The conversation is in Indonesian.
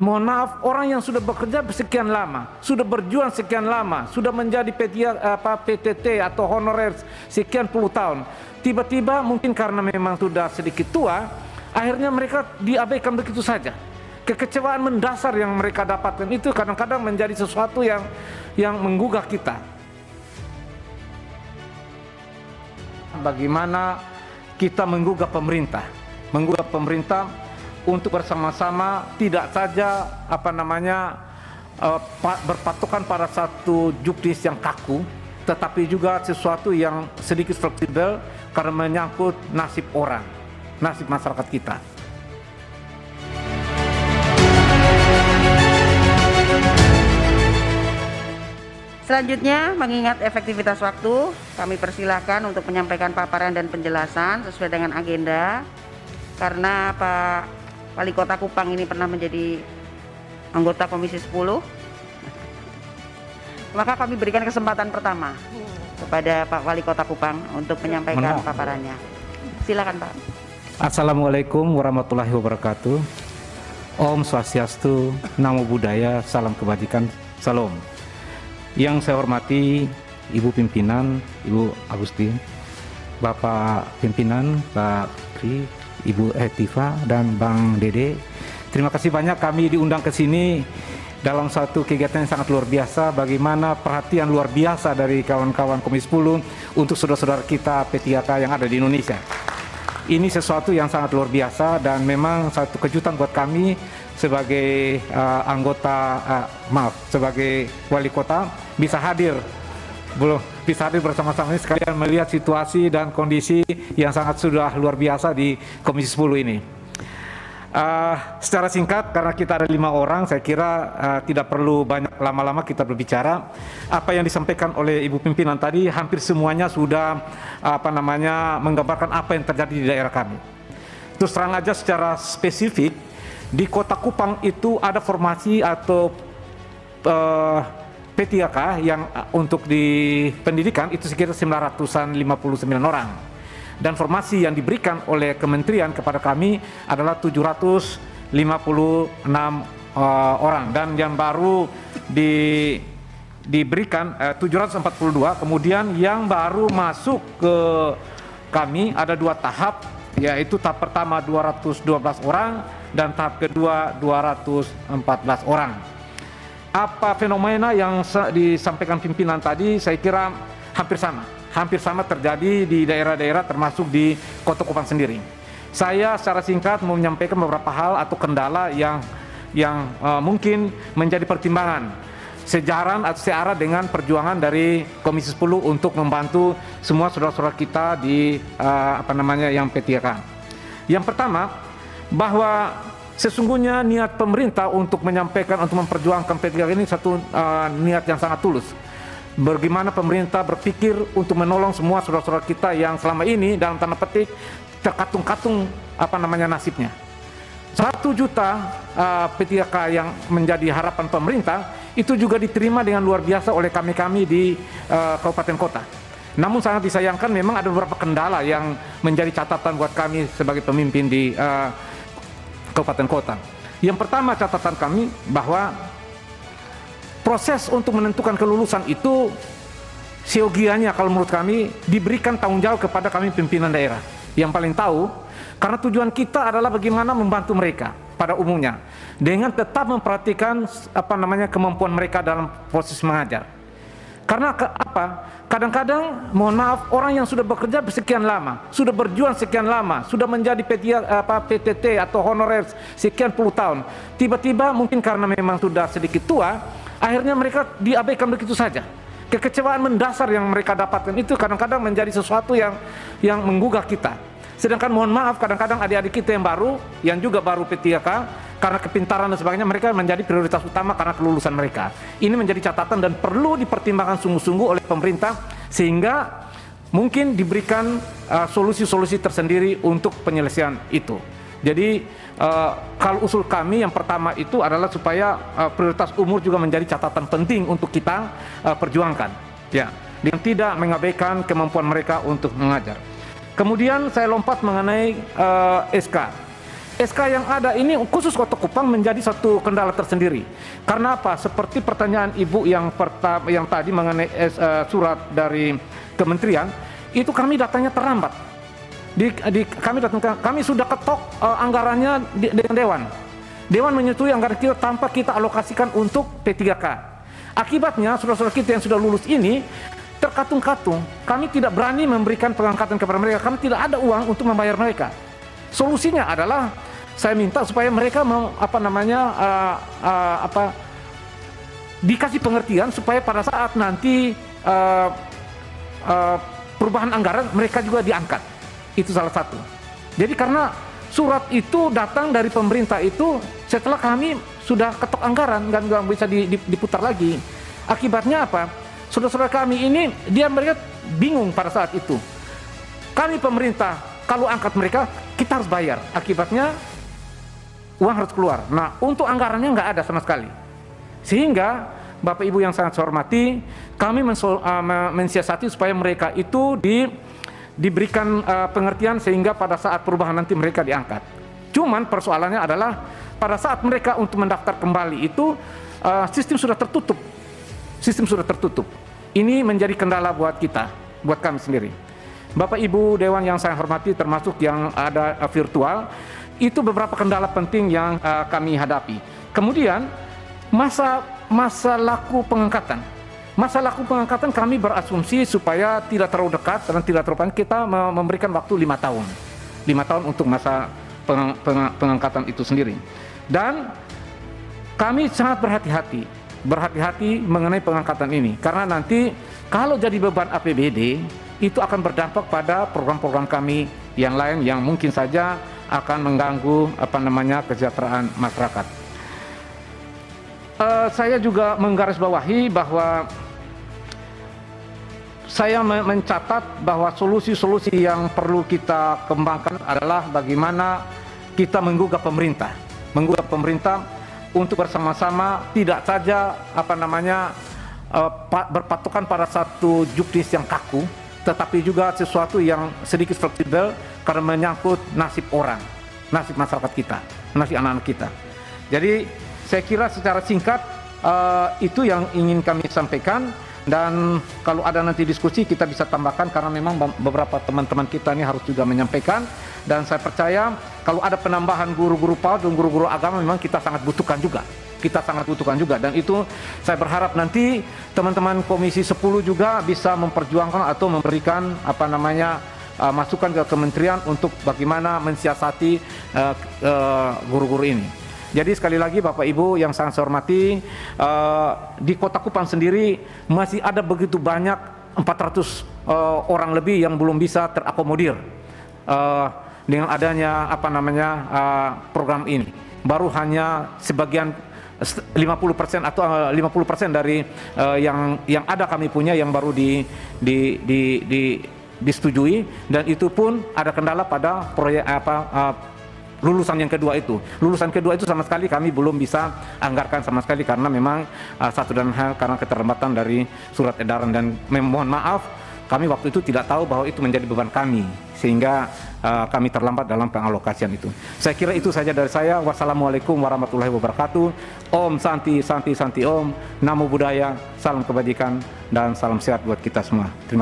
mohon maaf, orang yang sudah bekerja sekian lama, sudah berjuang sekian lama, sudah menjadi PTT atau honorer sekian puluh tahun, tiba-tiba mungkin karena memang sudah sedikit tua, akhirnya mereka diabaikan begitu saja. Kekecewaan mendasar yang mereka dapatkan itu kadang-kadang menjadi sesuatu yang menggugah kita. Bagaimana kita menggugah pemerintah untuk bersama-sama tidak saja berpatokan pada satu juknis yang kaku, tetapi juga sesuatu yang sedikit fleksibel karena menyangkut nasib orang, nasib masyarakat kita. Selanjutnya, mengingat efektivitas waktu, kami persilahkan untuk menyampaikan paparan dan penjelasan sesuai dengan agenda. Karena Pak Wali Kota Kupang ini pernah menjadi anggota Komisi 10, maka kami berikan kesempatan pertama kepada Pak Wali Kota Kupang untuk menyampaikan paparannya. Silakan Pak. Assalamualaikum warahmatullahi wabarakatuh. Om Swastiastu, Namo Buddhaya, Salam Kebajikan, Salam. Yang saya hormati Ibu Pimpinan, Ibu Agustin, Bapak Pimpinan, Pak Tri, Ibu Hetiva, dan Bang Dede. Terima kasih banyak kami diundang ke sini dalam satu kegiatan yang sangat luar biasa. Bagaimana perhatian luar biasa dari kawan-kawan Komisi 10 untuk saudara-saudara kita P3K yang ada di Indonesia. Ini sesuatu yang sangat luar biasa dan memang satu kejutan buat kami sebagai sebagai wali kota bisa hadir bersama-sama ini sekalian melihat situasi dan kondisi yang sangat sudah luar biasa di Komisi 10 ini. Secara singkat, karena kita ada 5 orang, saya kira tidak perlu banyak lama-lama kita berbicara. Apa yang disampaikan oleh Ibu Pimpinan tadi hampir semuanya sudah menggambarkan apa yang terjadi di daerah kami. Terus terang aja secara spesifik, di Kota Kupang itu ada formasi atau P3K yang untuk di pendidikan itu sekitar 959 orang. Dan formasi yang diberikan oleh kementerian kepada kami adalah 756 orang. Dan yang baru diberikan 742, kemudian yang baru masuk ke kami ada 2 tahap, yaitu tahap pertama 212 orang dan tahap kedua 214 orang. Apa fenomena yang disampaikan pimpinan tadi, saya kira hampir sama terjadi di daerah-daerah termasuk di Kota Kupang sendiri. Saya secara singkat mau menyampaikan beberapa hal atau kendala yang mungkin menjadi pertimbangan sejalan atau searah dengan perjuangan dari Komisi 10 untuk membantu semua saudara-saudara kita di yang P3K. Yang pertama, bahwa sesungguhnya niat pemerintah untuk menyampaikan, untuk memperjuangkan P3K ini satu niat yang sangat tulus. Bagaimana pemerintah berpikir untuk menolong semua saudara-saudara kita yang selama ini dalam tanda petik terkatung-katung nasibnya. 1 juta P3K yang menjadi harapan pemerintah itu juga diterima dengan luar biasa oleh kami di kabupaten kota. Namun sangat disayangkan memang ada beberapa kendala yang menjadi catatan buat kami sebagai pemimpin di kabupaten kota. Yang pertama catatan kami bahwa proses untuk menentukan kelulusan itu seyogianya kalau menurut kami diberikan tanggung jawab kepada kami pimpinan daerah yang paling tahu, karena tujuan kita adalah bagaimana membantu mereka pada umumnya dengan tetap memperhatikan kemampuan mereka dalam proses mengajar. Karena kadang-kadang mohon maaf, orang yang sudah bekerja sekian lama, sudah berjuang sekian lama, sudah menjadi PTT atau honorer sekian puluh tahun, tiba-tiba mungkin karena memang sudah sedikit tua, akhirnya mereka diabaikan begitu saja. Kekecewaan mendasar yang mereka dapatkan itu kadang-kadang menjadi sesuatu yang menggugah kita. Sedangkan mohon maaf, kadang-kadang adik-adik kita yang juga baru P3K, karena kepintaran dan sebagainya, mereka menjadi prioritas utama karena kelulusan mereka. Ini menjadi catatan dan perlu dipertimbangkan sungguh-sungguh oleh pemerintah, sehingga mungkin diberikan solusi-solusi tersendiri untuk penyelesaian itu. Jadi kalau usul kami yang pertama itu adalah supaya prioritas umur juga menjadi catatan penting untuk kita perjuangkan, ya, dengan tidak mengabaikan kemampuan mereka untuk mengajar. Kemudian saya lompat mengenai SK. SK yang ada ini khusus Kota Kupang menjadi satu kendala tersendiri. Karena apa? Seperti pertanyaan Ibu yang tadi mengenai surat dari kementerian, itu kami datanya terlambat. Kami sudah ketok anggarannya dengan Dewan. Dewan menyetujui anggaran kita tanpa kita alokasikan untuk P3K. Akibatnya saudara-saudara kita yang sudah lulus ini terkatung-katung. Kami tidak berani memberikan pengangkatan kepada mereka. Kami tidak ada uang untuk membayar mereka. Solusinya adalah saya minta supaya mereka dikasih pengertian supaya pada saat nanti perubahan anggaran mereka juga diangkat. Itu salah satu. Jadi karena surat itu datang dari pemerintah itu setelah kami sudah ketok anggaran, nggak bisa diputar lagi. Akibatnya apa? Saudara-saudara kami ini mereka bingung pada saat itu. Kami pemerintah kalau angkat mereka kita harus bayar. Akibatnya uang harus keluar. Nah, untuk anggarannya nggak ada sama sekali. Sehingga Bapak Ibu yang sangat saya hormati, kami mensiasati supaya mereka itu diberikan pengertian sehingga pada saat perubahan nanti mereka diangkat. Cuman persoalannya adalah pada saat mereka untuk mendaftar kembali itu sistem sudah tertutup. Sistem sudah tertutup. Ini menjadi kendala buat kita, buat kami sendiri. Bapak Ibu Dewan yang saya hormati termasuk yang ada virtual, itu beberapa kendala penting yang kami hadapi. Kemudian masa laku pengangkatan. Masa laku pengangkatan kami berasumsi supaya tidak terlalu dekat dan tidak terlalu panjang, kita memberikan waktu 5 tahun. 5 tahun untuk masa pengangkatan itu sendiri. Dan kami sangat berhati-hati mengenai pengangkatan ini. Karena nanti kalau jadi beban APBD, itu akan berdampak pada program-program kami yang lain yang mungkin saja akan mengganggu kesejahteraan masyarakat. Saya juga menggarisbawahi bahwa saya mencatat bahwa solusi-solusi yang perlu kita kembangkan adalah bagaimana kita menggugah pemerintah untuk bersama-sama tidak saja berpatokan pada satu juknis yang kaku, tetapi juga sesuatu yang sedikit fleksibel karena menyangkut nasib orang, nasib masyarakat kita, nasib anak-anak kita. Jadi saya kira secara singkat itu yang ingin kami sampaikan. Dan kalau ada nanti diskusi kita bisa tambahkan karena memang beberapa teman-teman kita ini harus juga menyampaikan. Dan saya percaya kalau ada penambahan guru-guru PAUD dan guru-guru agama memang kita sangat butuhkan juga. Dan itu saya berharap nanti teman-teman Komisi 10 juga bisa memperjuangkan atau memberikan masukan ke kementerian untuk bagaimana mensiasati guru-guru ini. Jadi sekali lagi Bapak Ibu yang sangat saya hormati, di Kota Kupang sendiri masih ada begitu banyak 400 orang lebih yang belum bisa terakomodir dengan adanya program ini. Baru hanya sebagian 50% atau 50% dari yang ada kami punya yang baru disetujui, dan itu pun ada kendala pada proyek lulusan kedua itu sama sekali kami belum bisa anggarkan sama sekali karena memang satu dan hal karena keterlambatan dari surat edaran, dan mohon maaf kami waktu itu tidak tahu bahwa itu menjadi beban kami sehingga kami terlambat dalam pengalokasian itu. Saya kira itu saja dari saya. Wassalamualaikum warahmatullahi wabarakatuh. Om Santi Santi Santi Om. Namo Buddhaya, salam kebajikan dan salam sehat buat kita semua. Terima kasih.